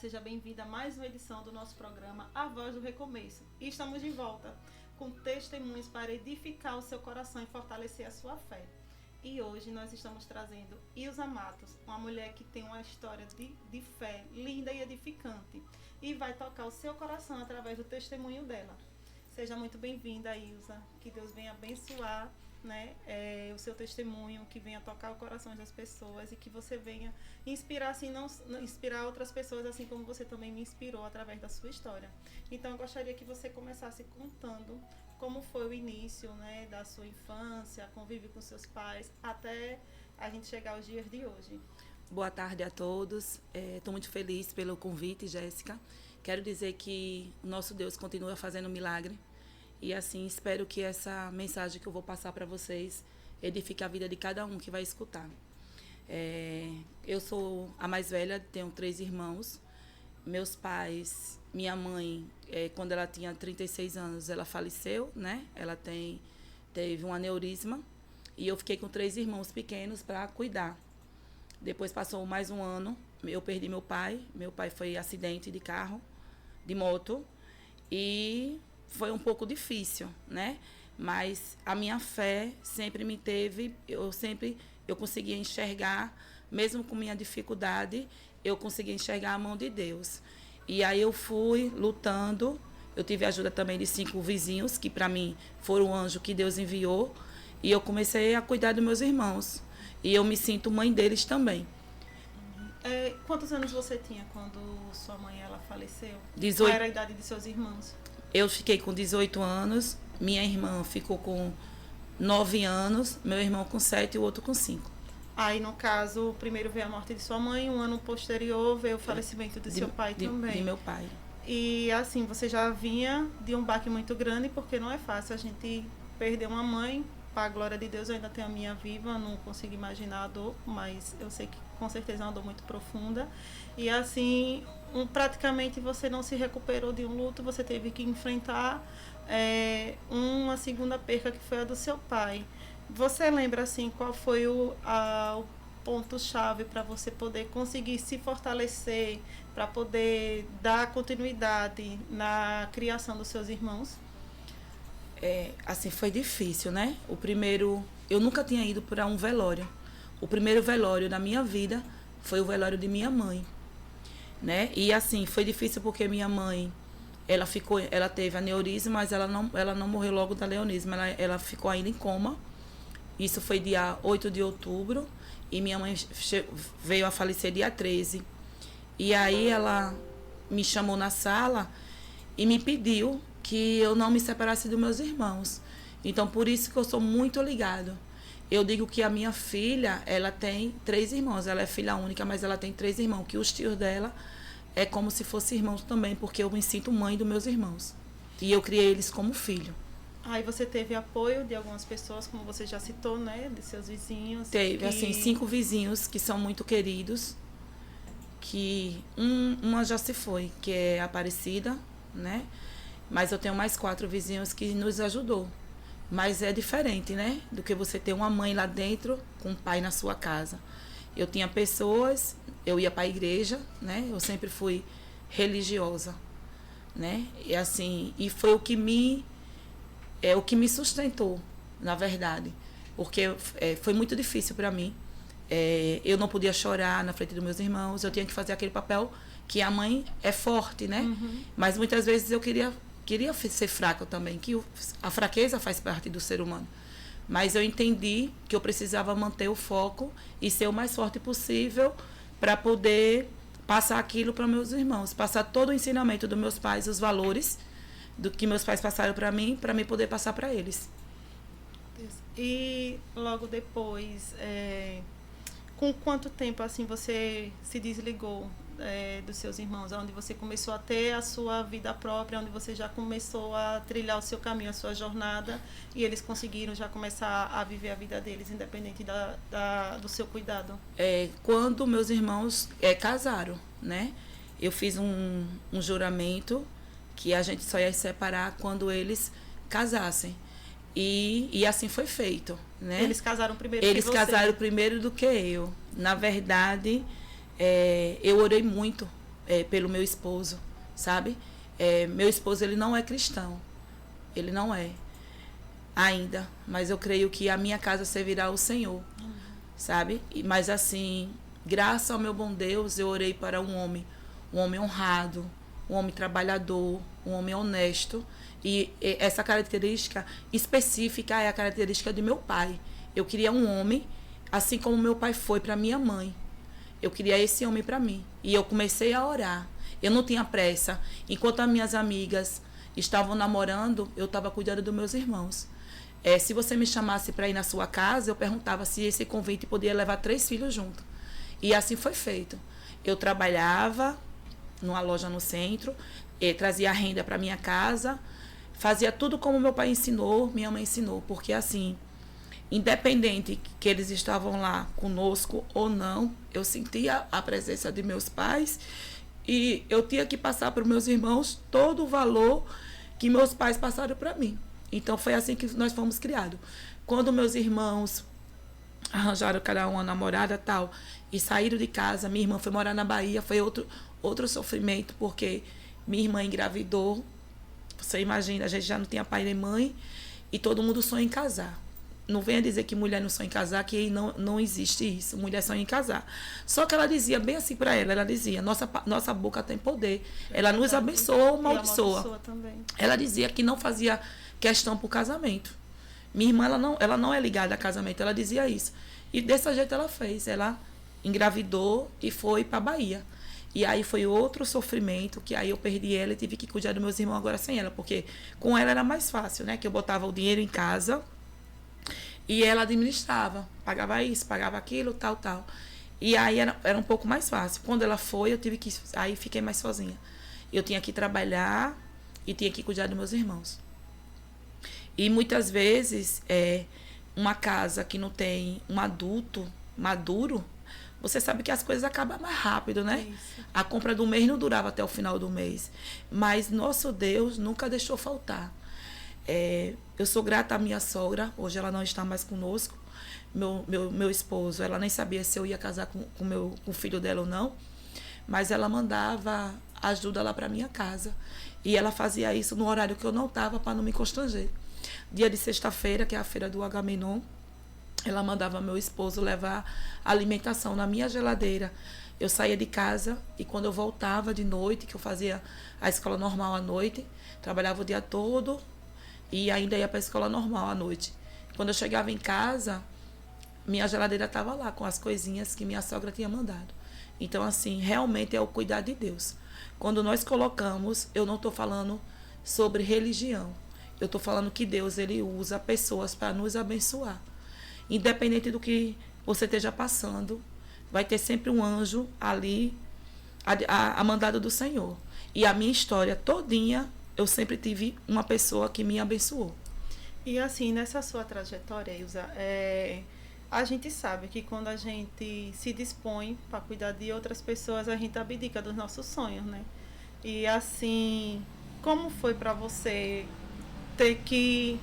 seja bem-vinda a mais uma edição do nosso programa A Voz do Recomeço. E estamos de volta com testemunhos para edificar o seu coração e fortalecer a sua fé. E hoje nós estamos trazendo Ilza Matos, uma mulher que tem uma história de fé linda e edificante e vai tocar o seu coração através do testemunho dela. Seja muito bem-vinda, Ilza, que Deus venha abençoar, né, o seu testemunho, que venha tocar o coração das pessoas e que você venha inspirar, assim, não inspirar outras pessoas, assim como você também me inspirou através da sua história. Então eu gostaria que você começasse contando como foi o início, né, da sua infância, convívio com seus pais, até a gente chegar aos dias de hoje. Boa tarde a todos. Estou muito feliz pelo convite, Jéssica. Quero dizer que o nosso Deus continua fazendo milagre. E assim, espero que essa mensagem que eu vou passar para vocês edifique a vida de cada um que vai escutar. Eu sou a mais velha, tenho 3 irmãos. Meus pais, minha mãe, quando ela tinha 36 anos, ela faleceu, né? Ela teve um aneurisma e eu fiquei com 3 irmãos pequenos para cuidar. Depois passou mais um ano, eu perdi meu pai. Meu pai foi acidente de carro, de moto, e foi um pouco difícil, né? Mas a minha fé sempre me teve, eu conseguia enxergar, mesmo com minha dificuldade, eu conseguia enxergar a mão de Deus. E aí eu fui lutando, eu tive a ajuda também de 5 vizinhos, que para mim foram o anjo que Deus enviou, e eu comecei a cuidar dos meus irmãos. E eu me sinto mãe deles também. Quantos anos você tinha quando sua mãe ela faleceu? 18. Qual era a idade de seus irmãos? Eu fiquei com 18 anos, minha irmã ficou com 9 anos, meu irmão com 7 e o outro com 5. Aí, no caso, primeiro veio a morte de sua mãe, um ano posterior veio o falecimento de seu pai também. De meu pai. E assim, você já vinha de um baque muito grande, porque não é fácil a gente perder uma mãe. Para a glória de Deus, eu ainda tenho a minha viva, não consigo imaginar a dor, mas eu sei que com certeza é uma dor muito profunda. E assim, praticamente você não se recuperou de um luto, você teve que enfrentar uma segunda perca, que foi a do seu pai. Você lembra, assim, qual foi o ponto-chave para você poder conseguir se fortalecer, para poder dar continuidade na criação dos seus irmãos? Assim, foi difícil, né? Eu nunca tinha ido para um velório. O primeiro velório da minha vida foi o velório de minha mãe, né? E assim, foi difícil porque minha mãe, ela teve aneurisma, mas ela não morreu logo da aneurisma, ela ficou ainda em coma. Isso foi dia 8 de outubro e minha mãe veio a falecer dia 13. E aí ela me chamou na sala e me pediu que eu não me separasse dos meus irmãos. Então, por isso que eu sou muito ligado. Eu digo que a minha filha, ela tem 3 irmãos. Ela é filha única, mas ela tem 3 irmãos. Que os tios dela é como se fossem irmãos também, porque eu me sinto mãe dos meus irmãos. E eu criei eles como filho. Aí você teve apoio de algumas pessoas, como você já citou, né? De seus vizinhos. Teve, assim, 5 vizinhos que são muito queridos. Que uma já se foi, que é Aparecida, né? Mas eu tenho mais 4 vizinhos que nos ajudou. Mas é diferente, né? Do que você ter uma mãe lá dentro com um pai na sua casa. Eu tinha pessoas, eu ia para a igreja, né? Eu sempre fui religiosa, né? E assim, e foi o que me sustentou, na verdade. Porque foi muito difícil para mim. Eu não podia chorar na frente dos meus irmãos, eu tinha que fazer aquele papel que a mãe é forte, né? Uhum. Mas muitas vezes eu queria ser fraca também, que a fraqueza faz parte do ser humano. Mas eu entendi que eu precisava manter o foco e ser o mais forte possível para poder passar aquilo para meus irmãos, passar todo o ensinamento dos meus pais, os valores do que meus pais passaram para mim poder passar para eles. E logo depois, com quanto tempo assim você se desligou dos seus irmãos, onde você começou a ter a sua vida própria, onde você já começou a trilhar o seu caminho, a sua jornada, e eles conseguiram já começar a viver a vida deles, independente do seu cuidado? Quando meus irmãos casaram, né? Eu fiz um juramento que a gente só ia se separar quando eles casassem. E assim foi feito, né? Eles casaram primeiro Eles que você? casaram primeiro do que eu. Na verdade, eu orei muito pelo meu esposo, sabe? Meu esposo, ele não é cristão. Ele não é ainda, mas eu creio que a minha casa servirá ao Senhor, sabe? Mas assim, graças ao meu bom Deus, eu orei para um homem honrado, um homem trabalhador, um homem honesto. E essa característica específica é a característica de meu pai. Eu queria um homem, assim como meu pai foi para minha mãe. Eu queria esse homem para mim. E eu comecei a orar. Eu não tinha pressa. Enquanto as minhas amigas estavam namorando, eu estava cuidando dos meus irmãos. Se você me chamasse para ir na sua casa, eu perguntava se esse convite podia levar 3 filhos junto. E assim foi feito. Eu trabalhava numa loja no centro, trazia renda para minha casa, fazia tudo como meu pai ensinou, minha mãe ensinou, porque assim, independente que eles estavam lá conosco ou não, eu sentia a presença de meus pais e eu tinha que passar para os meus irmãos todo o valor que meus pais passaram para mim. Então foi assim que nós fomos criados. Quando meus irmãos arranjaram cada um uma namorada tal e saíram de casa, minha irmã foi morar na Bahia, foi outro sofrimento, porque minha irmã engravidou. Você imagina, a gente já não tinha pai nem mãe e todo mundo sonha em casar. Não venha dizer que mulher não sonha em casar, que não existe isso. Mulher sonha em casar. Só que ela dizia bem assim para ela, dizia, nossa boca tem poder. Ela nos abençoa ou amaldiçoa. Ela dizia que não fazia questão para o casamento. Minha irmã, ela não é ligada a casamento, ela dizia isso. E desse jeito ela fez. Ela engravidou e foi para a Bahia. E aí foi outro sofrimento, que aí eu perdi ela e tive que cuidar dos meus irmãos agora sem ela, porque com ela era mais fácil, né? Que eu botava o dinheiro em casa e ela administrava, pagava isso, pagava aquilo, tal. E aí era um pouco mais fácil. Quando ela foi, aí fiquei mais sozinha. Eu tinha que trabalhar e tinha que cuidar dos meus irmãos. E muitas vezes, uma casa que não tem um adulto maduro, você sabe que as coisas acabam mais rápido, né? Isso. A compra do mês não durava até o final do mês. Mas nosso Deus nunca deixou faltar. Eu sou grata à minha sogra, hoje ela não está mais conosco. Meu esposo, ela nem sabia se eu ia casar com o filho dela ou não. Mas ela mandava ajuda lá para minha casa. E ela fazia isso no horário que eu não estava, para não me constranger. Dia de sexta-feira, que é a feira do Agamenon, ela mandava meu esposo levar alimentação na minha geladeira. Eu saía de casa e quando eu voltava de noite, que eu fazia a escola normal à noite, trabalhava o dia todo e ainda ia para a escola normal à noite. Quando eu chegava em casa, minha geladeira estava lá com as coisinhas que minha sogra tinha mandado. Então, assim, realmente é o cuidar de Deus. Quando nós colocamos, eu não estou falando sobre religião. Eu estou falando que Deus, ele usa pessoas para nos abençoar. Independente do que você esteja passando, vai ter sempre um anjo ali, a mandado do Senhor. E a minha história todinha, eu sempre tive uma pessoa que me abençoou. E assim, nessa sua trajetória, Ilza, a gente sabe que quando a gente se dispõe para cuidar de outras pessoas, a gente abdica dos nossos sonhos, né? E assim, como foi para você ter que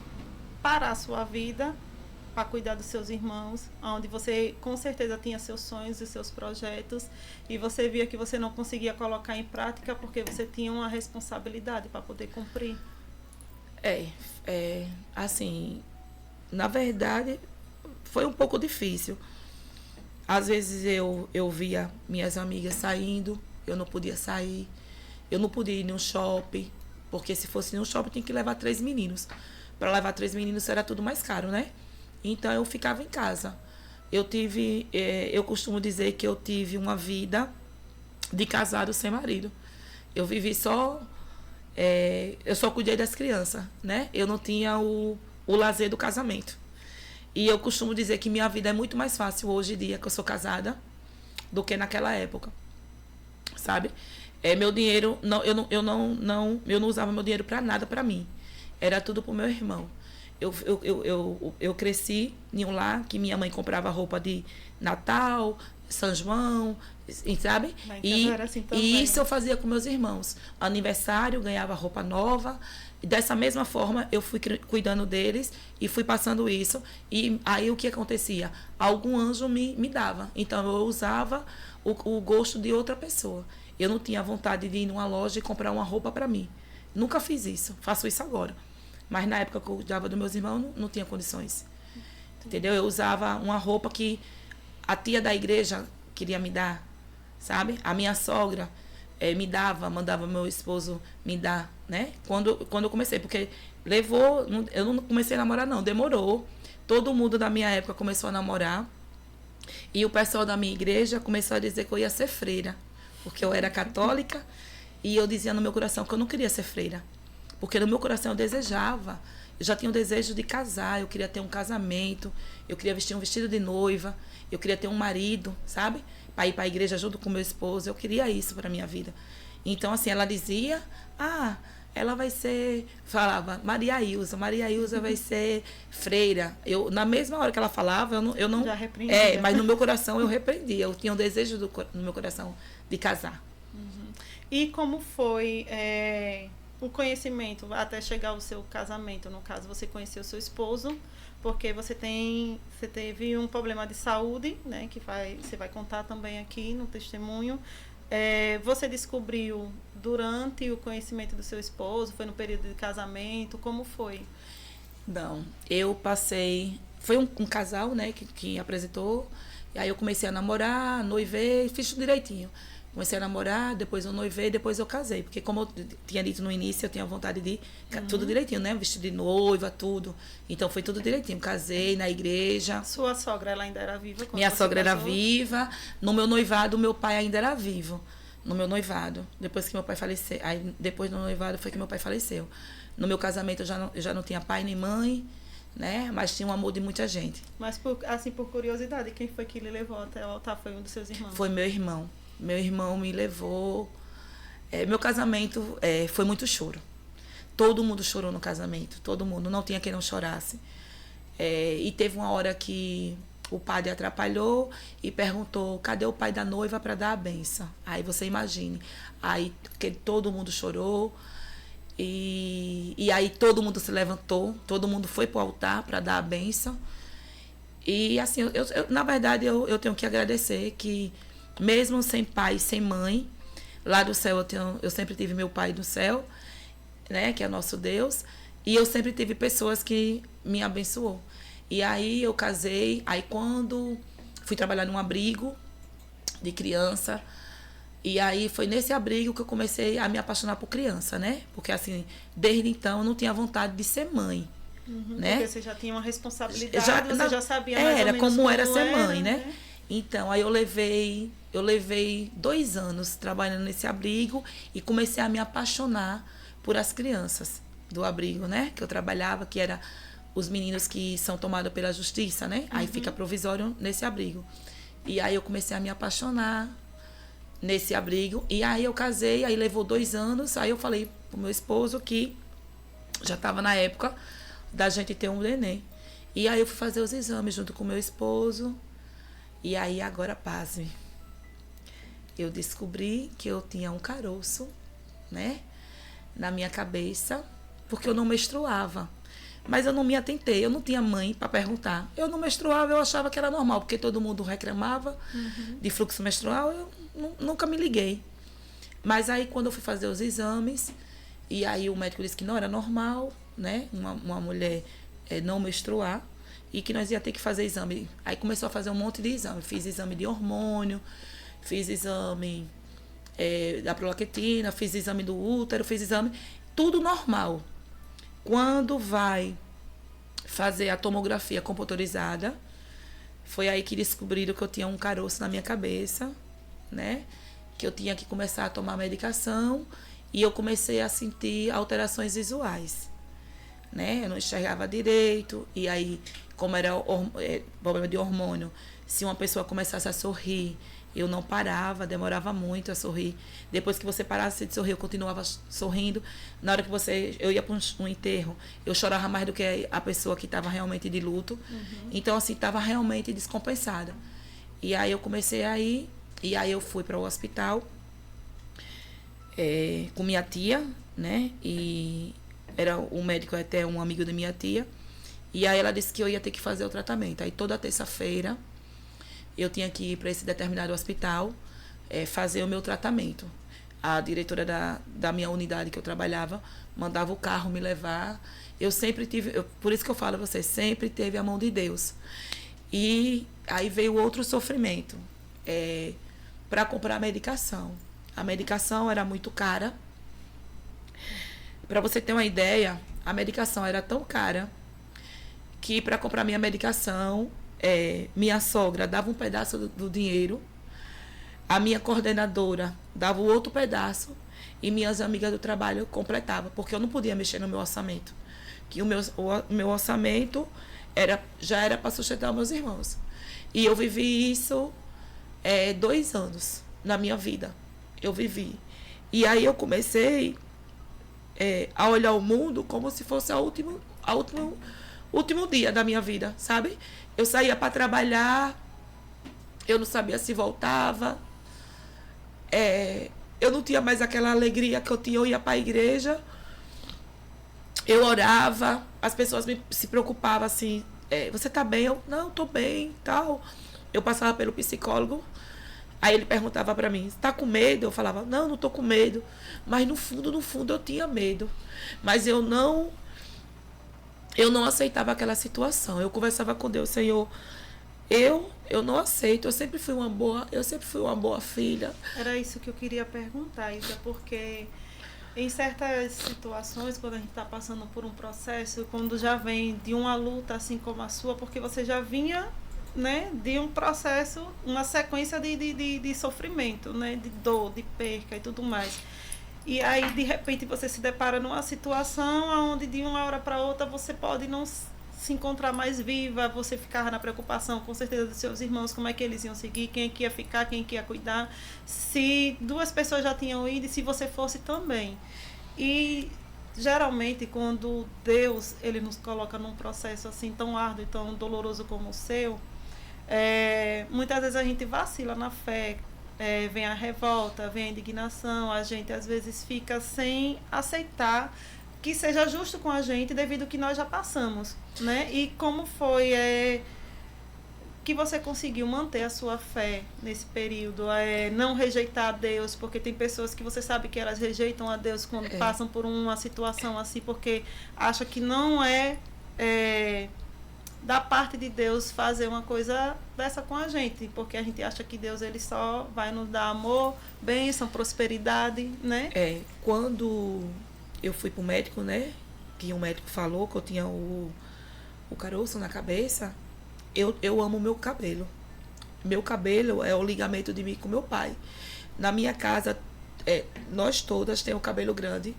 parar a sua vida para cuidar dos seus irmãos, onde você com certeza tinha seus sonhos e seus projetos, e você via que você não conseguia colocar em prática porque você tinha uma responsabilidade para poder cumprir? Assim, na verdade, foi um pouco difícil. Às vezes eu via minhas amigas saindo, eu não podia sair, eu não podia ir no shopping, porque se fosse no shopping tinha que levar 3 meninos. Para levar 3 meninos era tudo mais caro, né? Então eu ficava em casa. Eu costumo dizer que eu tive uma vida de casado sem marido. Eu vivi eu só cuidei das crianças, né? Eu não tinha o lazer do casamento. E eu costumo dizer que minha vida é muito mais fácil hoje em dia, que eu sou casada, do que naquela época, sabe? Meu dinheiro, eu não usava meu dinheiro para nada para mim. Era tudo pro meu irmão. Eu cresci em um lar que minha mãe comprava roupa de Natal, São João, sabe? E isso eu fazia com meus irmãos. Aniversário, ganhava roupa nova. E dessa mesma forma, eu fui cuidando deles e fui passando isso. E aí o que acontecia? Algum anjo me dava. Então eu usava o gosto de outra pessoa. Eu não tinha vontade de ir numa loja e comprar uma roupa para mim. Nunca fiz isso. Faço isso agora. Mas na época que eu cuidava dos meus irmãos, não tinha condições. Entendeu? Eu usava uma roupa que a tia da igreja queria me dar, sabe? A minha sogra me dava, mandava meu esposo me dar, né? Quando eu comecei, porque eu não comecei a namorar não, demorou. Todo mundo da minha época começou a namorar. E o pessoal da minha igreja começou a dizer que eu ia ser freira, porque eu era católica e eu dizia no meu coração que eu não queria ser freira, porque no meu coração eu desejava, eu já tinha o desejo de casar, eu queria ter um casamento, eu queria vestir um vestido de noiva, eu queria ter um marido, sabe? Para ir para a igreja junto com meu esposo, eu queria isso para minha vida. Então, assim, ela dizia, ela vai ser, falava, Maria Ilza vai ser freira. Na mesma hora que ela falava, eu não já repreendia. mas no meu coração eu repreendia. Eu tinha um desejo no meu coração de casar. Uhum. E como foi o conhecimento até chegar ao seu casamento? No caso, você conheceu seu esposo, porque você teve um problema de saúde, né? Que você vai contar também aqui no testemunho. Você descobriu durante o conhecimento do seu esposo? Foi no período de casamento? Como foi? Não, eu passei... Foi um casal, né, que apresentou. E aí eu comecei a namorar, noivei, fiz tudo direitinho. Comecei a namorar, depois eu noivei, depois eu casei. Porque como eu tinha dito no início, eu tinha vontade de tudo direitinho, né? Vestido de noiva, tudo. Então foi tudo direitinho. Casei na igreja. Sua sogra, ela ainda era viva? Minha sogra era viva. No meu noivado, meu pai ainda era vivo. No meu noivado. Depois que meu pai faleceu. Aí depois do noivado foi que meu pai faleceu. No meu casamento eu já não tinha pai nem mãe, né? Mas tinha um amor de muita gente. Mas por curiosidade, quem foi que lhe levou até o altar? Foi um dos seus irmãos? Foi meu irmão. Meu irmão me levou. Meu casamento foi muito choro. Todo mundo chorou no casamento. Todo mundo. Não tinha quem não chorasse. E teve uma hora que o padre atrapalhou e perguntou: cadê o pai da noiva para dar a bênção? Aí você imagine. Aí todo mundo chorou. E aí todo mundo se levantou. Todo mundo foi para o altar para dar a bênção. E assim, na verdade, eu tenho que agradecer que, mesmo sem pai, sem mãe, lá do céu eu sempre tive meu pai do céu, né, que é nosso Deus, e eu sempre tive pessoas que me abençoou. E aí eu casei, aí quando fui trabalhar num abrigo de criança, e aí foi nesse abrigo que eu comecei a me apaixonar por criança, né? Porque assim, desde então eu não tinha vontade de ser mãe. Né? Porque você já tinha uma responsabilidade, você já sabia mais ou menos como era ser mãe, né? Então, aí eu levei 2 anos trabalhando nesse abrigo e comecei a me apaixonar por as crianças do abrigo, né? Que eu trabalhava, que era os meninos que são tomados pela justiça, né? Aí fica provisório nesse abrigo. E aí eu comecei a me apaixonar nesse abrigo. E aí eu casei, aí levou 2 anos. Aí eu falei pro meu esposo que já estava na época da gente ter um neném. E aí eu fui fazer os exames junto com meu esposo. E aí agora, pasme, eu descobri que eu tinha um caroço, né, na minha cabeça, porque eu não menstruava. Mas eu não me atentei, eu não tinha mãe para perguntar. Eu não menstruava, eu achava que era normal, porque todo mundo reclamava de fluxo menstrual, eu nunca me liguei. Mas aí quando eu fui fazer os exames, e aí o médico disse que não era normal, né, uma mulher não menstruar, e que nós ia ter que fazer exame. Aí começou a fazer um monte de exame. Fiz exame de hormônio, fiz exame da prolactina, fiz exame do útero, fiz exame, tudo normal. Quando vai fazer a tomografia computorizada, foi aí que descobriram que eu tinha um caroço na minha cabeça, né? Que eu tinha que começar a tomar medicação, e eu comecei a sentir alterações visuais, né? Eu não enxergava direito, e aí, como era problema de hormônio, se uma pessoa começasse a sorrir, eu não parava, demorava muito a sorrir. Depois que você parasse de sorrir, eu continuava sorrindo. Na hora que eu ia para um enterro, eu chorava mais do que a pessoa que estava realmente de luto. Então, assim, estava realmente descompensada. E aí eu comecei a ir, e aí eu fui para o hospital com minha tia, né? E era um médico, até um amigo da minha tia. E aí ela disse que eu ia ter que fazer o tratamento. Aí toda terça-feira eu tinha que ir para esse determinado hospital fazer o meu tratamento. A diretora da minha unidade que eu trabalhava mandava o carro me levar. Eu sempre tive, por isso que eu falo a você, sempre teve a mão de Deus. E aí veio outro sofrimento, para comprar medicação. A medicação era muito cara. Para você ter uma ideia, a medicação era tão cara que para comprar minha medicação, minha sogra dava um pedaço do dinheiro, a minha coordenadora dava o outro pedaço e minhas amigas do trabalho completavam, porque eu não podia mexer no meu orçamento. Que o meu orçamento já era para sustentar os meus irmãos. E eu vivi isso 2 anos na minha vida. Eu vivi. E aí eu comecei a olhar o mundo como se fosse o último dia da minha vida, sabe? Eu saía para trabalhar, eu não sabia se voltava, eu não tinha mais aquela alegria que eu tinha. Eu ia para a igreja, eu orava, as pessoas se preocupavam assim, você tá bem? Eu, não, tô bem, tal. Eu passava pelo psicólogo, aí ele perguntava para mim, tá com medo? Eu falava, não tô com medo. Mas no fundo eu tinha medo. Mas eu não aceitava aquela situação. Eu conversava com Deus, Senhor, eu não aceito, eu sempre fui uma boa filha. Era isso que eu queria perguntar, Isa, porque em certas situações, quando a gente está passando por um processo, quando já vem de uma luta assim como a sua, porque você já vinha, né, de um processo, uma sequência de sofrimento, né, de dor, de perca e tudo mais. E aí, de repente, você se depara numa situação onde de uma hora para outra você pode não se encontrar mais viva, você ficava na preocupação, com certeza, dos seus irmãos, como é que eles iam seguir, quem é que ia ficar, quem é que ia cuidar, se 2 pessoas já tinham ido e se você fosse também. E geralmente, quando Deus ele nos coloca num processo assim tão árduo e tão doloroso como o seu, muitas vezes a gente vacila na fé, vem a revolta, vem a indignação, a gente às vezes fica sem aceitar que seja justo com a gente devido ao que nós já passamos, né? E como foi que você conseguiu manter a sua fé nesse período, não rejeitar a Deus, porque tem pessoas que você sabe que elas rejeitam a Deus quando passam por uma situação assim, porque acha que não da parte de Deus fazer uma coisa dessa com a gente, porque a gente acha que Deus ele só vai nos dar amor, bênção, prosperidade, né? Quando eu fui pro médico, né, que o médico falou que eu tinha o caroço na cabeça, eu amo meu cabelo. Meu cabelo é o ligamento de mim com meu pai. Na minha casa, nós todas temos o cabelo grande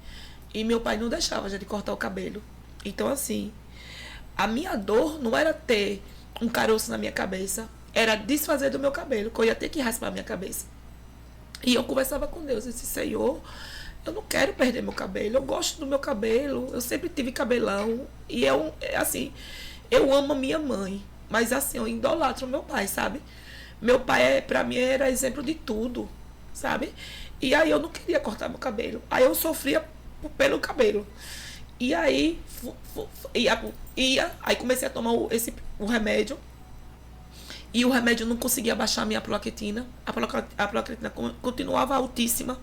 e meu pai não deixava a gente cortar o cabelo. Então, assim, a minha dor não era ter um caroço na minha cabeça, era desfazer do meu cabelo, que eu ia ter que raspar a minha cabeça. E eu conversava com Deus, eu disse, Senhor, eu não quero perder meu cabelo, eu gosto do meu cabelo, eu sempre tive cabelão, e assim, eu amo a minha mãe, mas assim, eu idolatro meu pai, sabe? Meu pai, pra mim, era exemplo de tudo, sabe? E aí eu não queria cortar meu cabelo, aí eu sofria pelo cabelo. E aí, aí comecei a tomar o remédio. E o remédio não conseguia baixar a minha plaquetina. A plaquetina continuava altíssima.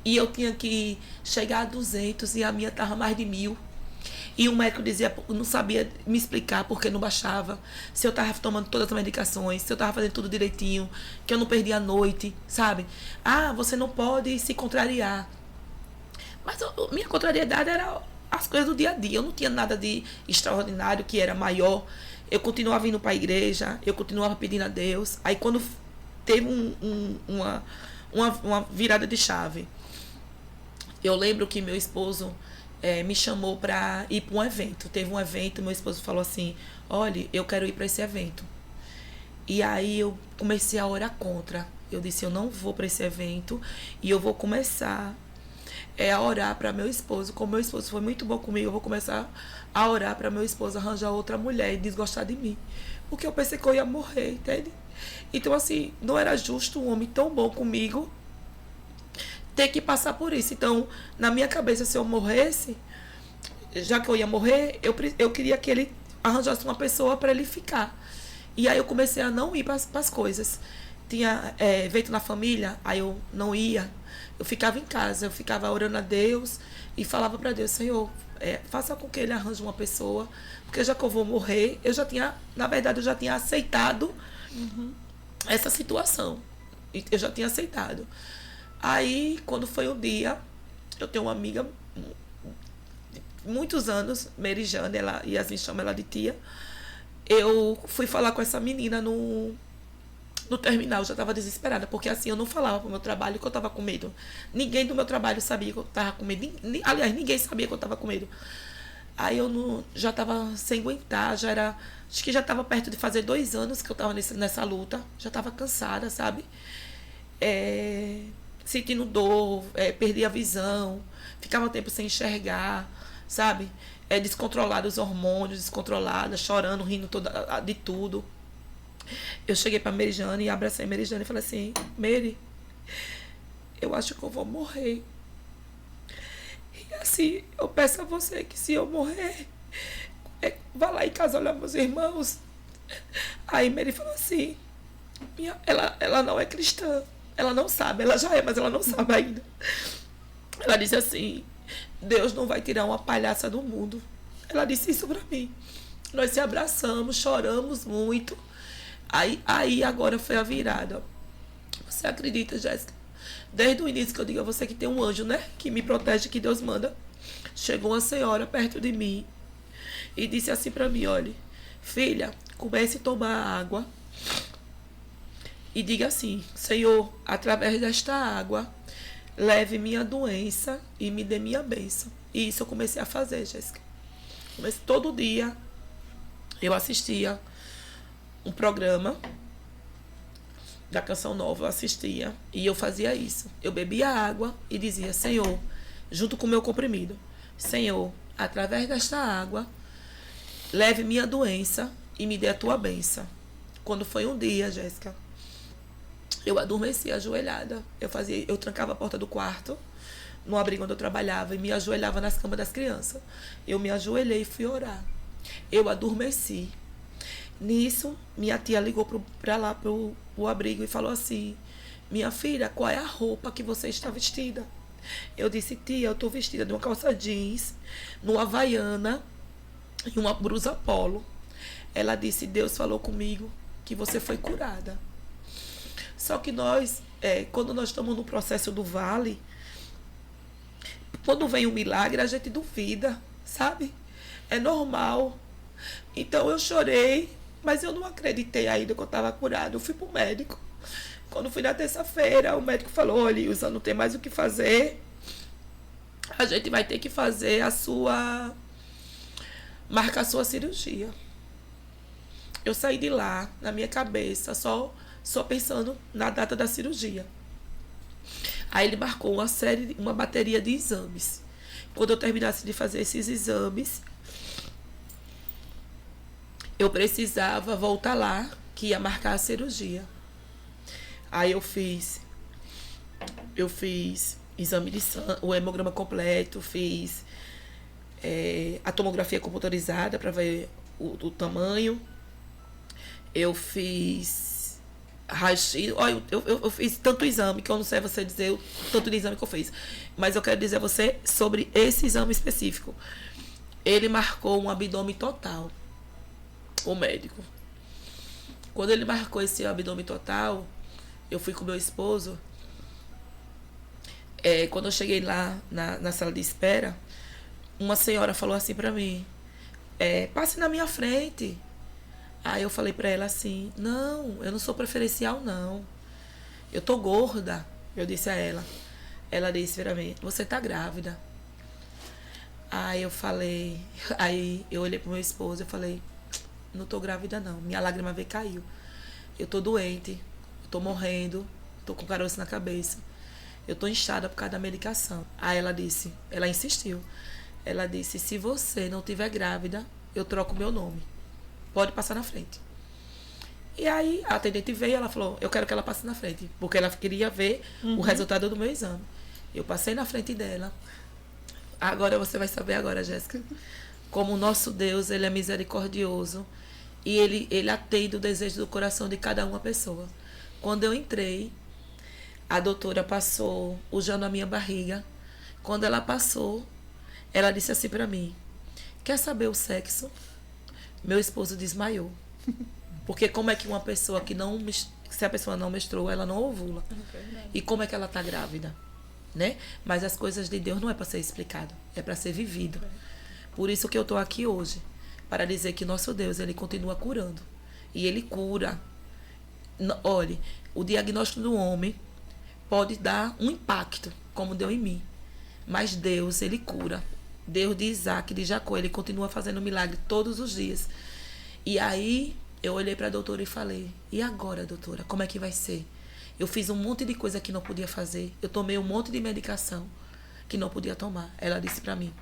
E eu tinha que chegar a 200 e a minha estava mais de 1000. E o médico dizia, não sabia me explicar por que não baixava. Se eu estava tomando todas as medicações, se eu estava fazendo tudo direitinho, que eu não perdia a noite, sabe? Ah, você não pode se contrariar. Mas minha contrariedade era as coisas do dia a dia. Eu não tinha nada de extraordinário que era maior. Eu continuava indo para a igreja, eu continuava pedindo a Deus. Aí quando teve uma virada de chave, eu lembro que meu esposo me chamou para ir para um evento. Teve um evento, meu esposo falou assim, olha, eu quero ir para esse evento. E aí eu comecei a orar contra. Eu disse, eu não vou para esse evento e eu vou começar a orar para meu esposo. Como meu esposo foi muito bom comigo, eu vou começar a orar para meu esposo arranjar outra mulher e desgostar de mim. Porque eu pensei que eu ia morrer, entende? Então, assim, não era justo um homem tão bom comigo ter que passar por isso. Então, na minha cabeça, se eu morresse, já que eu ia morrer, eu queria que ele arranjasse uma pessoa para ele ficar. E aí eu comecei a não ir para as coisas. tinha evento na família, aí eu não ia. Eu ficava em casa, eu ficava orando a Deus e falava para Deus, Senhor, faça com que ele arranje uma pessoa, porque já que eu vou morrer, na verdade, eu já tinha aceitado essa situação. Eu já tinha aceitado. Aí, quando foi um dia, eu tenho uma amiga, muitos anos, Merijane, Yasmin chama ela de tia, eu fui falar com essa menina no terminal, eu já estava desesperada, porque assim, eu não falava pro meu trabalho que eu estava com medo. Ninguém do meu trabalho sabia que eu estava com medo. Aliás, ninguém sabia que eu estava com medo. Aí eu já estava sem aguentar, acho que já estava perto de fazer 2 anos que eu estava nessa luta, já estava cansada, sabe? Sentindo dor, perdi a visão, ficava um tempo sem enxergar, sabe? Descontrolada os hormônios, descontrolada, chorando, rindo de tudo. Eu cheguei pra Merijane e abracei a Merijane e falei assim, Meri, eu acho que eu vou morrer. E assim, eu peço a você que se eu morrer, vá lá em casa olhar meus irmãos. Aí Meri falou assim, ela não é cristã, ela não sabe, ela já é, mas ela não sabe ainda. Ela disse assim, Deus não vai tirar uma palhaça do mundo. Ela disse isso pra mim. Nós se abraçamos, choramos muito. Aí agora foi a virada. Você acredita, Jéssica? Desde o início que eu digo a você que tem um anjo, né? Que me protege, que Deus manda. Chegou uma senhora perto de mim e disse assim pra mim, olha, filha, comece a tomar água e diga assim, Senhor, através desta água, leve minha doença e me dê minha bênção. E isso eu comecei a fazer, Jéssica. Todo dia eu assistia um programa da Canção Nova, eu assistia e eu fazia isso. Eu bebia água e dizia, Senhor, junto com o meu comprimido, Senhor, através desta água, leve minha doença e me dê a tua bênção. Quando foi um dia, Jéssica, eu adormeci ajoelhada. Eu trancava a porta do quarto, no abrigo onde eu trabalhava, e me ajoelhava nas camas das crianças. Eu me ajoelhei e fui orar. Eu adormeci. Nisso, minha tia ligou para lá, pro abrigo, e falou assim, minha filha, qual é a roupa que você está vestida? Eu disse, tia, eu estou vestida de uma calça jeans, numa havaiana e uma blusa polo. Ela disse, Deus falou comigo que você foi curada. Só que nós, quando nós estamos no processo do vale, quando vem um milagre, a gente duvida, sabe? É normal. Então eu chorei, mas eu não acreditei ainda que eu estava curada. Eu fui pro médico. Quando fui na terça-feira, o médico falou, olha, Ilza, não tem mais o que fazer. A gente vai ter que fazer marcar a sua cirurgia. Eu saí de lá, na minha cabeça, só pensando na data da cirurgia. Aí ele marcou uma bateria de exames. Quando eu terminasse de fazer esses exames, eu precisava voltar lá, que ia marcar a cirurgia. Aí eu fiz exame de sangue, o hemograma completo, fiz a tomografia computadorizada para ver o tamanho. Eu fiz raio-x. Olha, eu fiz tanto exame que eu não sei você dizer o tanto de exame que eu fiz. Mas eu quero dizer a você sobre esse exame específico. Ele marcou um abdômen total, o médico. Quando ele marcou esse abdômen total, eu fui com meu esposo. Quando eu cheguei lá na sala de espera, uma senhora falou assim pra mim, passe na minha frente. Aí eu falei pra ela assim, não, eu não sou preferencial não, eu tô gorda. Eu disse a ela. Ela disse pra mim, você tá grávida. Aí eu olhei pro meu esposo e falei, não tô grávida não, minha lágrima veio, caiu. Eu tô doente, eu tô morrendo, tô com caroço na cabeça, eu tô inchada por causa da medicação. Aí ela insistiu. Ela disse, se você não tiver grávida, eu troco meu nome. Pode passar na frente. E aí a atendente veio e ela falou, eu quero que ela passe na frente, porque ela queria ver o resultado do meu exame. Eu passei na frente dela. Agora você vai saber agora, Jéssica, como o nosso Deus, ele é misericordioso e ele atende o desejo do coração de cada uma pessoa. Quando eu entrei, a doutora passou o gel na minha barriga. Quando ela passou, ela disse assim para mim: quer saber o sexo? Meu esposo desmaiou. Porque como é que uma pessoa que não... Se a pessoa não menstruou, ela não ovula. E como é que ela está grávida? Né? Mas as coisas de Deus não é para ser explicado, é para ser vivido. Por isso que eu estou aqui hoje, para dizer que nosso Deus, ele continua curando. E ele cura. Olhe, o diagnóstico do homem pode dar um impacto, como deu em mim. Mas Deus, ele cura. Deus de Isaac, de Jacó, ele continua fazendo milagre todos os dias. E aí, eu olhei para a doutora e falei: e agora, doutora, como é que vai ser? Eu fiz um monte de coisa que não podia fazer. Eu tomei um monte de medicação que não podia tomar. Ela disse para mim.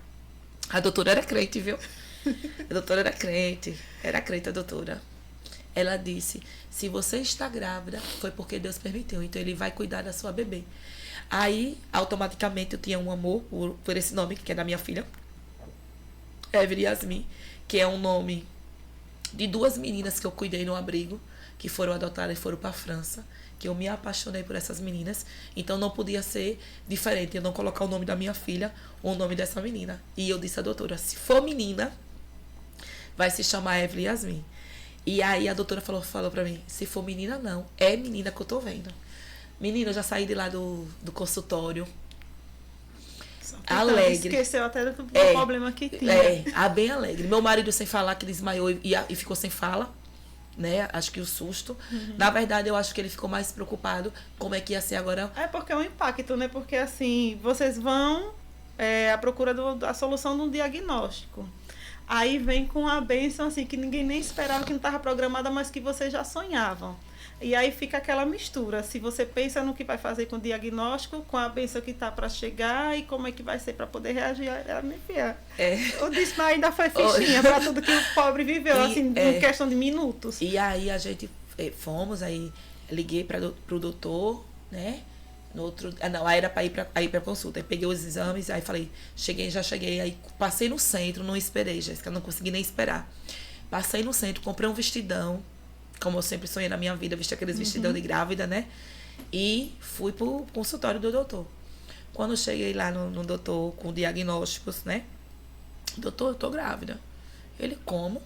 A doutora era crente, viu? A doutora era crente. Era crente a doutora. Ela disse: se você está grávida, foi porque Deus permitiu. Então, ele vai cuidar da sua bebê. Aí, automaticamente, eu tinha um amor por esse nome, que é da minha filha. Evelyn Yasmin. Que é um nome de 2 meninas que eu cuidei no abrigo, que foram adotadas e foram para a França, que eu me apaixonei por essas meninas, então não podia ser diferente, eu não colocar o nome da minha filha ou o nome dessa menina. E eu disse à doutora: se for menina, vai se chamar Evelyn Yasmin. E aí a doutora falou para mim: se for menina, não, é menina que eu tô vendo. Menina, eu já saí de lá do consultório, alegre. Esqueceu até do problema que tinha. Bem alegre. Meu marido sem falar, que desmaiou e ficou sem fala, né? Acho que o susto. Na verdade, eu acho que ele ficou mais preocupado como é que ia ser agora. É porque é um impacto, né? Porque assim, vocês vão à procura da solução de um diagnóstico. Aí vem com a bênção assim, que ninguém nem esperava, que não estava programada, mas que vocês já sonhavam. E aí fica aquela mistura. Se você pensa no que vai fazer com o diagnóstico, com a bênção que está para chegar e como é que vai ser para poder reagir, ela me fia. O desmaio ainda foi fichinha para tudo que o pobre viveu, assim, em questão de minutos. E aí a gente fomos, aí liguei para o doutor, né? No outro, não, aí era para ir para consulta. Aí peguei os exames, aí falei: já cheguei. Aí passei no centro, não esperei, Jéssica, não consegui nem esperar. Passei no centro, comprei um vestidão, como eu sempre sonhei na minha vida, vestir aqueles vestidão de grávida, né? E fui pro consultório do doutor. Quando eu cheguei lá no doutor com diagnósticos, né? Doutor, eu tô grávida. Ele: como?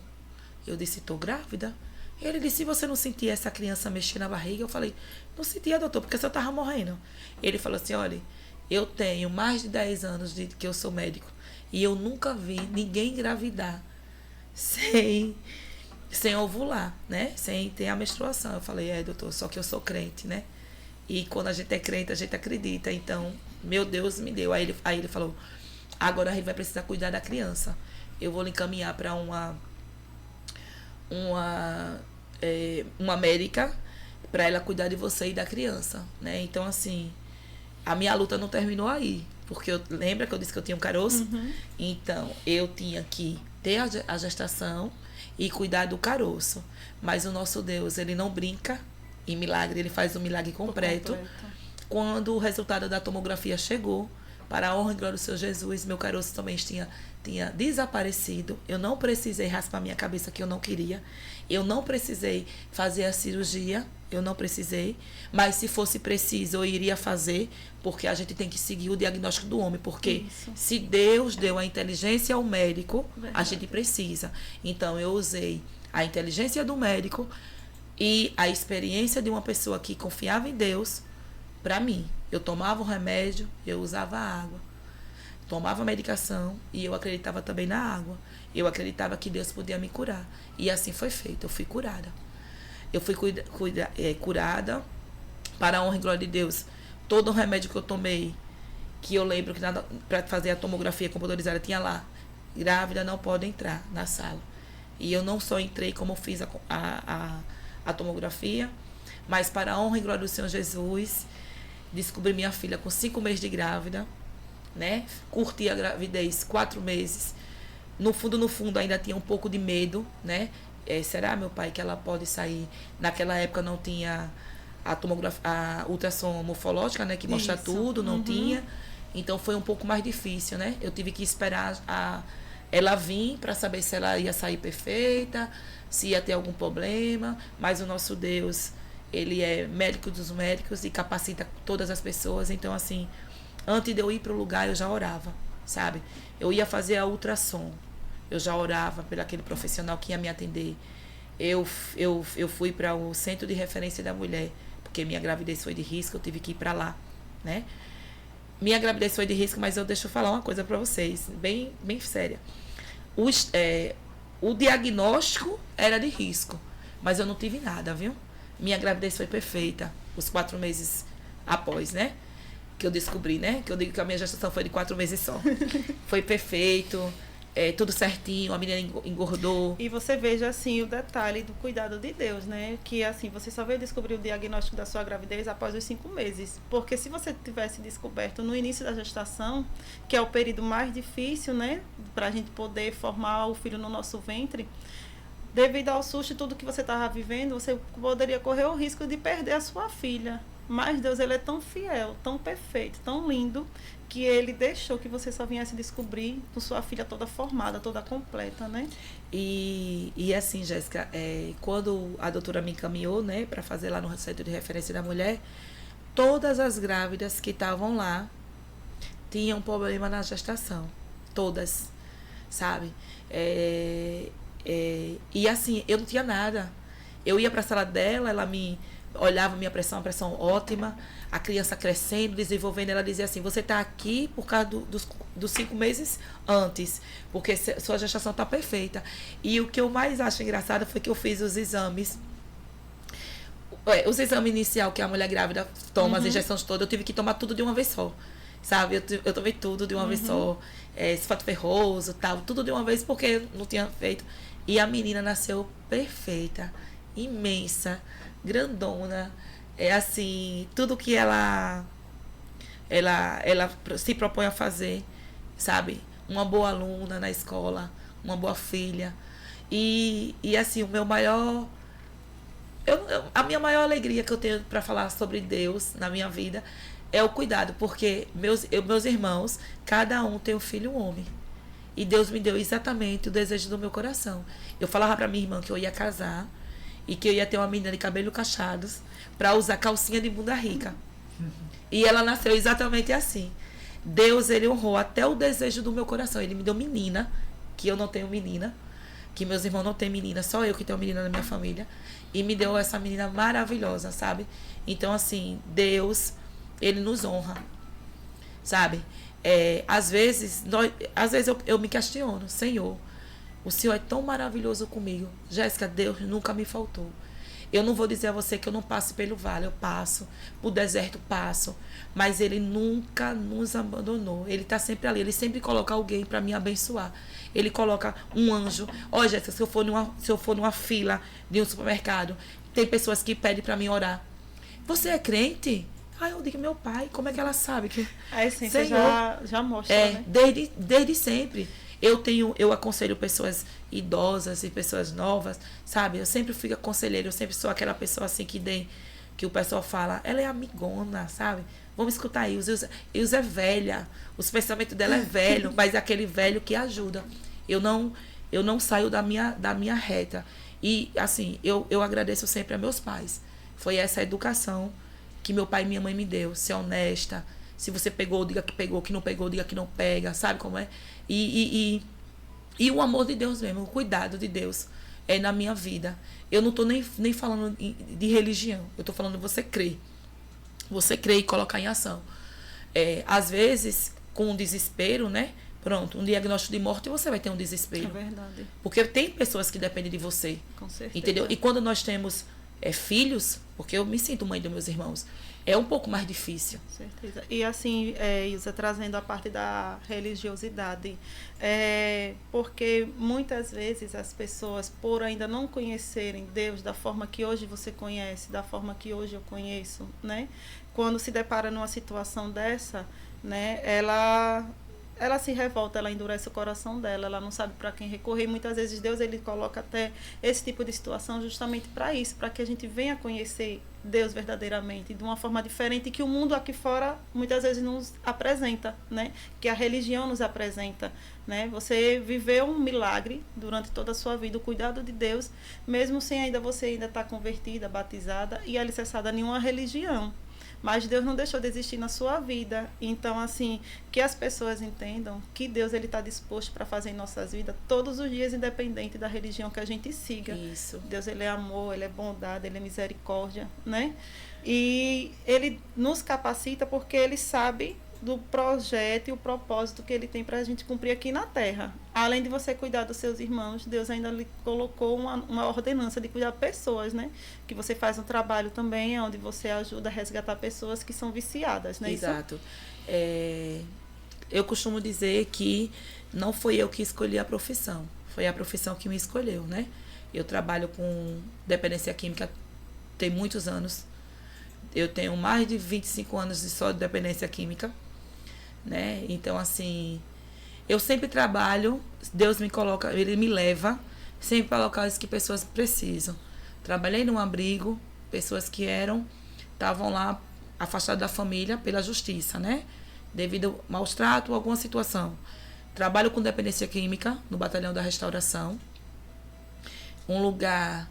Eu disse: tô grávida. Ele disse: se você não sentia essa criança mexer na barriga? Eu falei: não sentia, doutor, porque eu tava morrendo. Ele falou assim: olha, eu tenho mais de 10 anos que eu sou médico e eu nunca vi ninguém engravidar sem ovular, né? Sem ter a menstruação. Eu falei: doutor, só que eu sou crente, né? E quando a gente é crente, a gente acredita. Então, meu Deus me deu. Aí ele falou: agora a gente vai precisar cuidar da criança. Eu vou lhe encaminhar para uma médica para ela cuidar de você e da criança, né? Então, assim, a minha luta não terminou aí, porque lembra que eu disse que eu tinha um caroço? Então, eu tinha que ter a gestação e cuidar do caroço. Mas o nosso Deus, ele não brinca em milagre, ele faz o milagre completo. Quando o resultado da tomografia chegou, para a honra e glória do Senhor Jesus, meu caroço também tinha desaparecido. Eu não precisei raspar minha cabeça, que eu não queria. Eu não precisei fazer a cirurgia, eu não precisei. Mas se fosse preciso, eu iria fazer, porque a gente tem que seguir o diagnóstico do homem. Porque se Deus deu a inteligência ao médico, a gente precisa. Então, eu usei a inteligência do médico e a experiência de uma pessoa que confiava em Deus para mim. Eu tomava o remédio, eu usava água. Tomava medicação e eu acreditava também na água. Eu acreditava que Deus podia me curar. E assim foi feito, eu fui curada. Eu fui curada, para a honra e glória de Deus. Todo o remédio que eu tomei, que eu lembro que para fazer a tomografia computadorizada tinha lá: grávida não pode entrar na sala. E eu não só entrei, como fiz a tomografia, mas para a honra e glória do Senhor Jesus, descobri minha filha com 5 meses de grávida, né? Curti a gravidez 4 meses. No fundo, ainda tinha um pouco de medo, né? Será, meu pai, que ela pode sair? Naquela época não tinha a ultrassom morfológica, né? Que mostra tudo, não tinha. Então foi um pouco mais difícil, né? Eu tive que esperar ela vir para saber se ela ia sair perfeita, se ia ter algum problema. Mas o nosso Deus, ele é médico dos médicos e capacita todas as pessoas. Então, assim, antes de eu ir para o lugar, eu já orava, sabe? Eu ia fazer a ultrassom, eu já orava pelo aquele profissional que ia me atender. Eu fui para o Centro de Referência da Mulher, porque minha gravidez foi de risco, eu tive que ir para lá, né? Minha gravidez foi de risco, mas deixa eu falar uma coisa para vocês, bem séria. O diagnóstico era de risco, mas eu não tive nada, viu? Minha gravidez foi perfeita, os 4 meses após, né? Que eu descobri, né? Que eu digo que a minha gestação foi de 4 meses só. Foi perfeito, tudo certinho, a menina engordou. E você veja, assim, o detalhe do cuidado de Deus, né? Que, assim, você só veio descobrir o diagnóstico da sua gravidez após os 5 meses. Porque se você tivesse descoberto no início da gestação, que é o período mais difícil, né? Pra gente poder formar o filho no nosso ventre, devido ao susto e tudo que você estava vivendo, você poderia correr o risco de perder a sua filha. Mas Deus, ele é tão fiel, tão perfeito, tão lindo, que ele deixou que você só viesse descobrir com sua filha toda formada, toda completa, né? E assim, Jéssica, quando a doutora me encaminhou, né, para fazer lá no Centro de Referência da Mulher, todas as grávidas que estavam lá tinham problema na gestação. Todas, sabe? E assim, eu não tinha nada. Eu ia para a sala dela, ela me olhava minha pressão, a pressão ótima, a criança crescendo, desenvolvendo, ela dizia assim, você está aqui por causa dos 5 meses antes, porque sua gestação está perfeita. E o que eu mais acho engraçado foi que eu fiz os exames. Os exames inicial que a mulher grávida toma, as injeções todas, eu tive que tomar tudo de uma vez só. Sabe? Eu tomei tudo de uma vez só. Sulfato ferroso, tal, tudo de uma vez, porque eu não tinha feito. E a menina nasceu perfeita, imensa, grandona, assim, tudo que ela se propõe a fazer, sabe? Uma boa aluna na escola, uma boa filha. E assim, o meu maior... a minha maior alegria que eu tenho para falar sobre Deus na minha vida é o cuidado, porque meus irmãos, cada um tem um filho, um homem. E Deus me deu exatamente o desejo do meu coração. Eu falava para minha irmã que eu ia casar e que eu ia ter uma menina de cabelo cacheados para usar calcinha de bunda rica. E ela nasceu exatamente assim. Deus, ele honrou até o desejo do meu coração. Ele me deu menina, que eu não tenho menina, que meus irmãos não têm menina, só eu que tenho menina na minha família. E me deu essa menina maravilhosa, sabe? Então, assim, Deus, ele nos honra, sabe? Às vezes eu me questiono, Senhor, o Senhor é tão maravilhoso comigo. Jéssica, Deus nunca me faltou. Eu não vou dizer a você que eu não passo pelo vale, eu passo, o deserto passo, mas ele nunca nos abandonou. Ele está sempre ali, ele sempre coloca alguém para me abençoar. Ele coloca um anjo. Ó, Jéssica, se eu for numa fila de um supermercado, tem pessoas que pedem para mim orar. Você é crente? Eu digo, meu pai, como é que ela sabe que... A essência já mostra, né? Desde sempre. Eu aconselho pessoas idosas e pessoas novas, sabe? Eu sempre fui conselheira, eu sempre sou aquela pessoa assim que o pessoal fala, ela é amigona, sabe? Vamos escutar aí, Ilza é velha, os pensamentos dela é velho, mas é aquele velho que ajuda. Eu não saio da minha reta. E, assim, eu agradeço sempre a meus pais. Foi essa educação que meu pai e minha mãe me deu, ser honesta. Se você pegou, diga que pegou, que não pegou, diga que não pega, sabe como é? E o amor de Deus mesmo, o cuidado de Deus na minha vida. Eu não estou nem falando de religião, eu estou falando de você crer. Você crer e colocar em ação. Às vezes, com um desespero, né? Pronto, um diagnóstico de morte, você vai ter um desespero. É verdade. Porque tem pessoas que dependem de você. Com certeza. Entendeu? E quando nós temos filhos, porque eu me sinto mãe dos meus irmãos, é um pouco mais difícil. Certeza. E assim, Ilza, trazendo a parte da religiosidade, porque muitas vezes as pessoas, por ainda não conhecerem Deus da forma que hoje você conhece, da forma que hoje eu conheço, né? Quando se depara numa situação dessa, né? ela se revolta, ela endurece o coração dela, ela não sabe para quem recorrer. Muitas vezes Deus ele coloca até esse tipo de situação justamente para isso, para que a gente venha conhecer Deus verdadeiramente, de uma forma diferente que o mundo aqui fora muitas vezes nos apresenta, né? Que a religião nos apresenta, né? Você viveu um milagre durante toda a sua vida, o cuidado de Deus, mesmo sem ainda você ainda estar convertida, batizada e alicerçada em nenhuma religião. Mas Deus não deixou de existir na sua vida. Então, assim, que as pessoas entendam que Deus ele está disposto para fazer em nossas vidas todos os dias, independente da religião que a gente siga. Isso. Deus ele é amor, ele é bondade, ele é misericórdia, né? E ele nos capacita porque ele sabe do projeto e o propósito que ele tem para a gente cumprir aqui na Terra. Além de você cuidar dos seus irmãos, Deus ainda lhe colocou uma ordenança de cuidar de pessoas, né? Que você faz um trabalho também onde você ajuda a resgatar pessoas que são viciadas, né? Exato. Eu costumo dizer que não foi eu que escolhi a profissão, foi a profissão que me escolheu, né? Eu trabalho com dependência química tem muitos anos. Eu tenho mais de 25 anos de só dependência química, né? Então, assim, eu sempre trabalho, Deus me coloca, ele me leva sempre para locais que pessoas precisam. Trabalhei num abrigo, pessoas que estavam lá afastadas da família pela justiça, né? Devido ao maus tratos ou alguma situação. Trabalho com dependência química no Batalhão da Restauração. Um lugar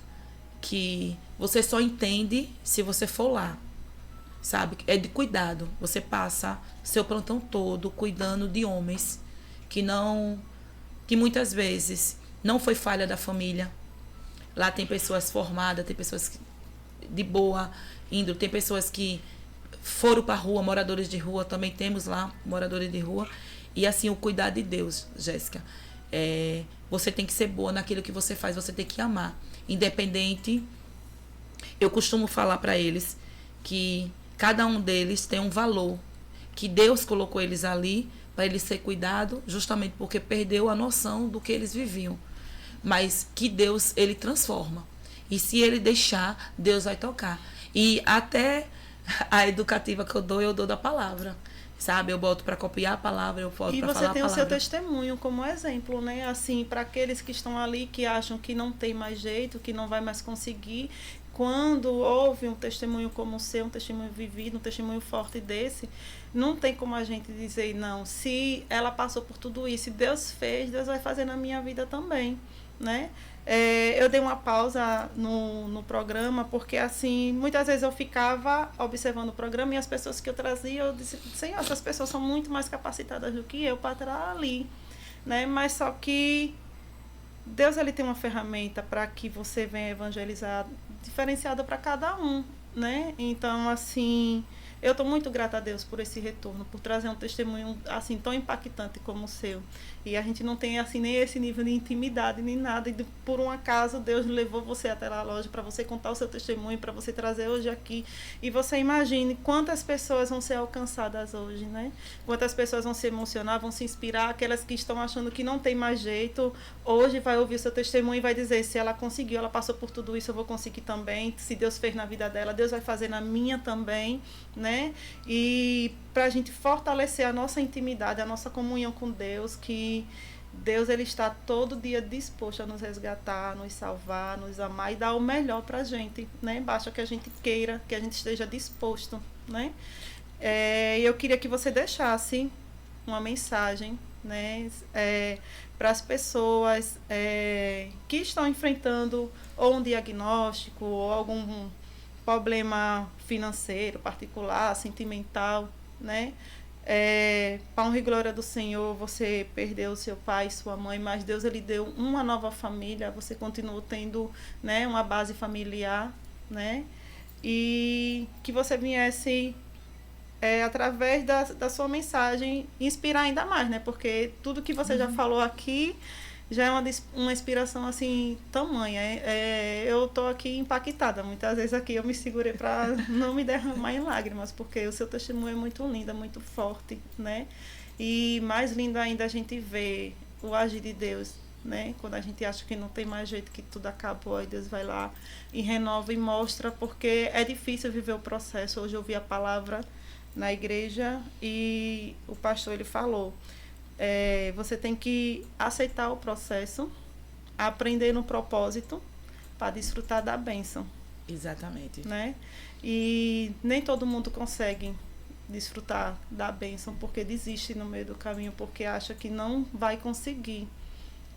que você só entende se você for lá. Sabe? É de cuidado. Você passa seu plantão todo cuidando de homens que muitas vezes não foi falha da família. Lá tem pessoas formadas, tem pessoas de boa índole, tem pessoas que foram para a rua, moradores de rua, também temos lá moradores de rua. E assim, o cuidado de Deus, Jéssica, você tem que ser boa naquilo que você faz, você tem que amar. Independente, eu costumo falar para eles que cada um deles tem um valor, que Deus colocou eles ali para eles ser cuidado, justamente porque perdeu a noção do que eles viviam. Mas que Deus, ele transforma. E se ele deixar, Deus vai tocar. E até a educativa que eu dou da palavra. Sabe? Eu boto para copiar a palavra, eu boto para falar a palavra. E você tem o seu testemunho como exemplo, né? Assim, para aqueles que estão ali, que acham que não tem mais jeito, que não vai mais conseguir. Quando houve um testemunho como o seu, um testemunho vivido, um testemunho forte desse, não tem como a gente dizer, não, se ela passou por tudo isso, se Deus fez, Deus vai fazer na minha vida também, né? Eu dei uma pausa no programa, porque assim, muitas vezes eu ficava observando o programa e as pessoas que eu trazia, eu disse, Senhor, essas pessoas são muito mais capacitadas do que eu para estar ali, né? Mas só que Deus ele tem uma ferramenta para que você venha evangelizar diferenciada para cada um, né? Então, assim, eu estou muito grata a Deus por esse retorno, por trazer um testemunho assim tão impactante como o seu. E a gente não tem assim nem esse nível de intimidade nem nada. E por um acaso Deus levou você até lá a loja para você contar o seu testemunho, para você trazer hoje aqui. E você imagine quantas pessoas vão ser alcançadas hoje, né? Quantas pessoas vão se emocionar, vão se inspirar. Aquelas que estão achando que não tem mais jeito, hoje vai ouvir o seu testemunho e vai dizer, se ela conseguiu, ela passou por tudo isso, eu vou conseguir também. Se Deus fez na vida dela, Deus vai fazer na minha também, né? E para a gente fortalecer a nossa intimidade, a nossa comunhão com Deus, que Deus ele está todo dia disposto a nos resgatar, nos salvar, nos amar e dar o melhor para a gente, né? Basta que a gente queira, que a gente esteja disposto, né? Eu queria que você deixasse uma mensagem, né? Para as pessoas que estão enfrentando ou um diagnóstico ou algum problema financeiro, particular, sentimental, né? Para honra e glória do Senhor, você perdeu seu pai e sua mãe, mas Deus ele deu uma nova família, você continuou tendo, né, uma base familiar, né? E que você viesse através da sua mensagem inspirar ainda mais, né? Porque tudo que você já falou aqui já é uma inspiração assim tamanha. Eu estou aqui impactada. Muitas vezes aqui eu me segurei para não me derramar em lágrimas, porque o seu testemunho é muito lindo, é muito forte, né? E mais lindo ainda a gente ver o agir de Deus, né? Quando a gente acha que não tem mais jeito, que tudo acabou, aí Deus vai lá e renova e mostra, porque é difícil viver o processo. Hoje eu ouvi a palavra na igreja e o pastor ele falou Você tem que aceitar o processo, aprender no propósito para desfrutar da bênção. Exatamente. Né? E nem todo mundo consegue desfrutar da bênção porque desiste no meio do caminho, porque acha que não vai conseguir.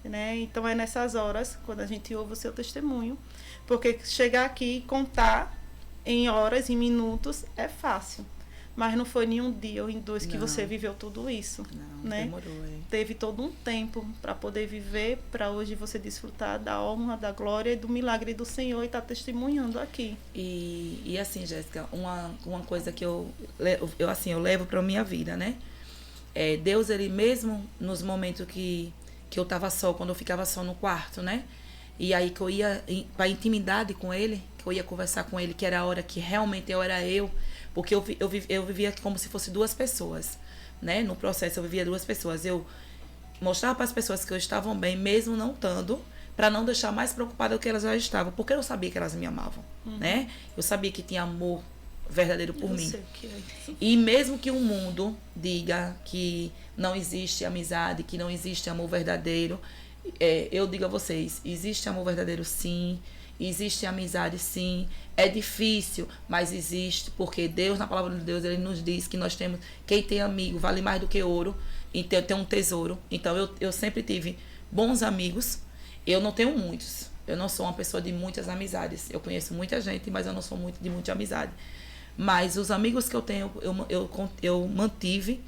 Né? Então é nessas horas, quando a gente ouve o seu testemunho, porque chegar aqui e contar em horas, em minutos, é fácil. Mas não foi nem um dia ou em dois que você viveu tudo isso. Não, né? Demorou. Teve todo um tempo para poder viver, para hoje você desfrutar da honra, da glória e do milagre do Senhor e estar testemunhando aqui. E assim, Jéssica, uma coisa que eu levo para a minha vida, né? Deus, ele mesmo nos momentos que eu estava só, quando eu ficava só no quarto, né? E aí que eu ia para intimidade com ele, que eu ia conversar com ele, que era a hora que realmente eu era eu, porque eu vivia como se fosse duas pessoas, né? No processo eu vivia duas pessoas. Eu mostrava para as pessoas que eu estava bem, mesmo não estando, para não deixar mais preocupada do que elas já estavam, porque eu sabia que elas me amavam, né? Eu sabia que tinha amor verdadeiro por mim. Sei o que é isso. E mesmo que o mundo diga que não existe amizade, que não existe amor verdadeiro, eu digo a vocês, existe amor verdadeiro sim, existe amizade sim, é difícil, mas existe, porque Deus, na palavra de Deus, ele nos diz que nós temos, quem tem amigo vale mais do que ouro, então tem um tesouro. Então eu sempre tive bons amigos, eu não tenho muitos, eu não sou uma pessoa de muitas amizades, eu conheço muita gente, mas eu não sou de muita amizade. Mas os amigos que eu tenho, eu mantive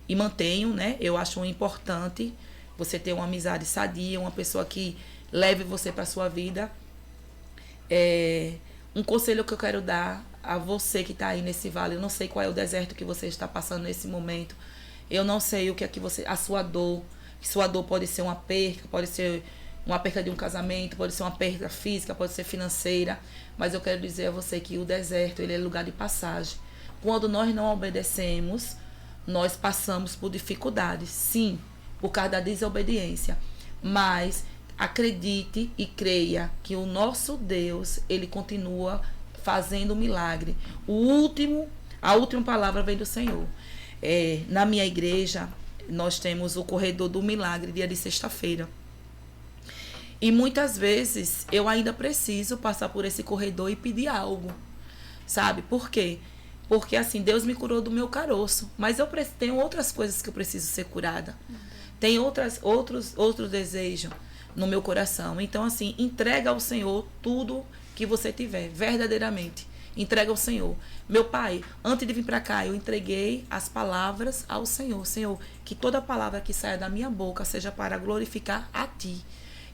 e mantenho, né? Eu acho importante você ter uma amizade sadia, uma pessoa que leve você para a sua vida. Um conselho que eu quero dar a você que está aí nesse vale, eu não sei qual é o deserto que você está passando nesse momento, eu não sei o que é que você, a sua dor pode ser uma perca, pode ser uma perca de um casamento, pode ser uma perda física, pode ser financeira, mas eu quero dizer a você que o deserto, ele é lugar de passagem. Quando nós não obedecemos, nós passamos por dificuldades, sim, por causa da desobediência, mas acredite e creia que o nosso Deus, ele continua fazendo milagre. A última palavra vem do Senhor. Na minha igreja, nós temos o corredor do milagre, dia de sexta-feira. E muitas vezes eu ainda preciso passar por esse corredor e pedir algo, sabe? Por quê? Porque assim, Deus me curou do meu caroço, mas eu tenho outras coisas que eu preciso ser curada. Tem outros desejos no meu coração. Então assim, entrega ao Senhor tudo que você tiver, verdadeiramente. Entrega ao Senhor. Meu pai, antes de vir para cá, eu entreguei as palavras ao Senhor. Senhor, que toda palavra que saia da minha boca seja para glorificar a Ti.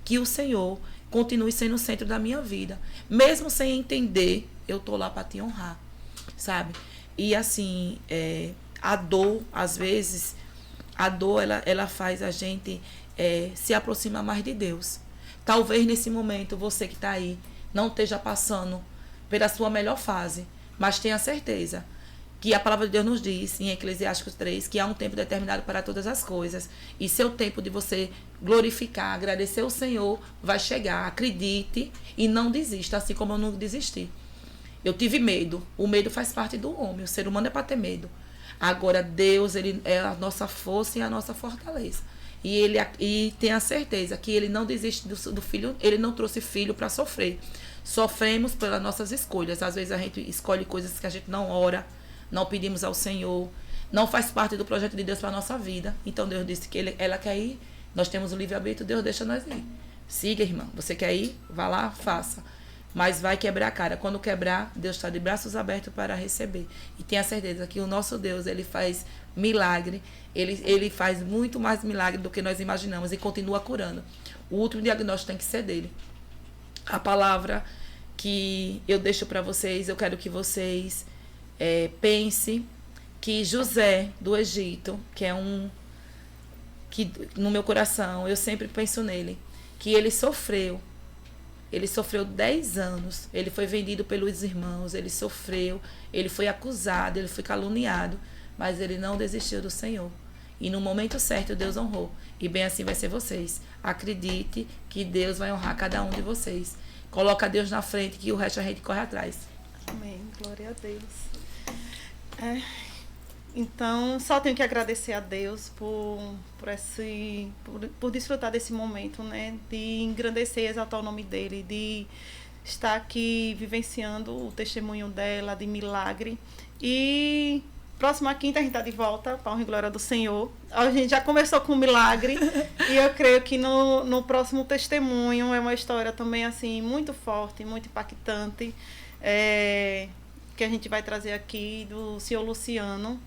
Que o Senhor continue sendo o centro da minha vida. Mesmo sem entender, eu tô lá para te honrar, sabe? E assim, a dor, às vezes, ela faz a gente se aproximar mais de Deus. Talvez nesse momento, você que está aí, não esteja passando pela sua melhor fase, mas tenha certeza que a palavra de Deus nos diz, em Eclesiastes 3, que há um tempo determinado para todas as coisas. E seu tempo de você glorificar, agradecer o Senhor, vai chegar. Acredite e não desista, assim como eu não desisti. Eu tive medo. O medo faz parte do homem. O ser humano é para ter medo. Agora, Deus, ele é a nossa força e a nossa fortaleza. E tenha certeza que ele não desiste do filho, ele não trouxe filho para sofrer. Sofremos pelas nossas escolhas. Às vezes a gente escolhe coisas que a gente não ora, não pedimos ao Senhor, não faz parte do projeto de Deus para a nossa vida. Então Deus disse que ela quer ir, nós temos o livre-arbítrio, Deus deixa nós ir. Siga, irmã, você quer ir? Vá lá, faça. Mas vai quebrar a cara. Quando quebrar, Deus está de braços abertos para receber. E tenha certeza que o nosso Deus, ele faz milagre, ele faz muito mais milagre do que nós imaginamos e continua curando. O último diagnóstico tem que ser dele. A palavra que eu deixo para vocês, eu quero que vocês pense que José do Egito, que no meu coração, eu sempre penso nele, que ele sofreu 10 anos, ele foi vendido pelos irmãos, ele sofreu, ele foi acusado, ele foi caluniado, mas ele não desistiu do Senhor. E no momento certo, Deus honrou. E bem assim vai ser vocês. Acredite que Deus vai honrar cada um de vocês. Coloca Deus na frente, que o resto a gente corre atrás. Amém. Glória a Deus. Então, só tenho que agradecer a Deus por desfrutar desse momento, né? De engrandecer e exaltar o nome dele, de estar aqui vivenciando o testemunho dela, de milagre. E próxima quinta a gente está de volta, para a honra e glória do Senhor. A gente já começou com o milagre e eu creio que no próximo testemunho é uma história também assim muito forte, muito impactante, que a gente vai trazer aqui do senhor Luciano.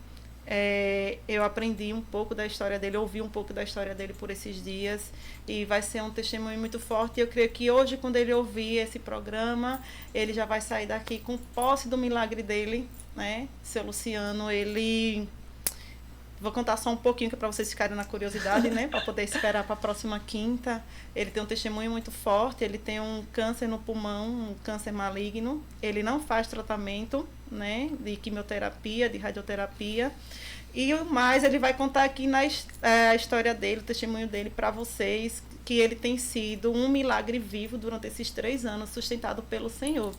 Eu aprendi um pouco da história dele, ouvi um pouco da história dele por esses dias e vai ser um testemunho muito forte. Eu creio que hoje, quando ele ouvir esse programa, ele já vai sair daqui com posse do milagre dele, né? Seu Luciano, ele... Vou contar só um pouquinho para vocês ficarem na curiosidade, né? Para poder esperar para a próxima quinta. Ele tem um testemunho muito forte, ele tem um câncer no pulmão, um câncer maligno. Ele não faz tratamento, né? De quimioterapia, de radioterapia. E o mais, ele vai contar aqui a história dele, o testemunho dele para vocês, que ele tem sido um milagre vivo durante esses 3 anos, sustentado pelo Senhor.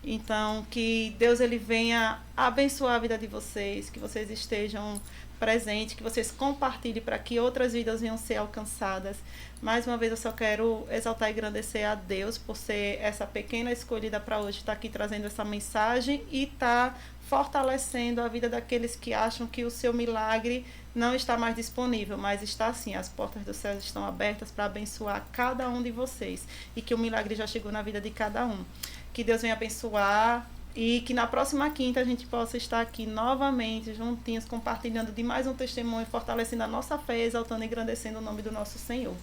Então, que Deus ele venha abençoar a vida de vocês, que vocês estejam presentes, que vocês compartilhem para que outras vidas venham ser alcançadas. Mais uma vez, eu só quero exaltar e agradecer a Deus por ser essa pequena escolhida para hoje, estar aqui trazendo essa mensagem e estar fortalecendo a vida daqueles que acham que o seu milagre não está mais disponível, mas está sim, as portas do céu estão abertas para abençoar cada um de vocês e que o milagre já chegou na vida de cada um. Que Deus venha abençoar e que na próxima quinta a gente possa estar aqui novamente, juntinhos, compartilhando de mais um testemunho, fortalecendo a nossa fé, exaltando e engrandecendo o nome do nosso Senhor.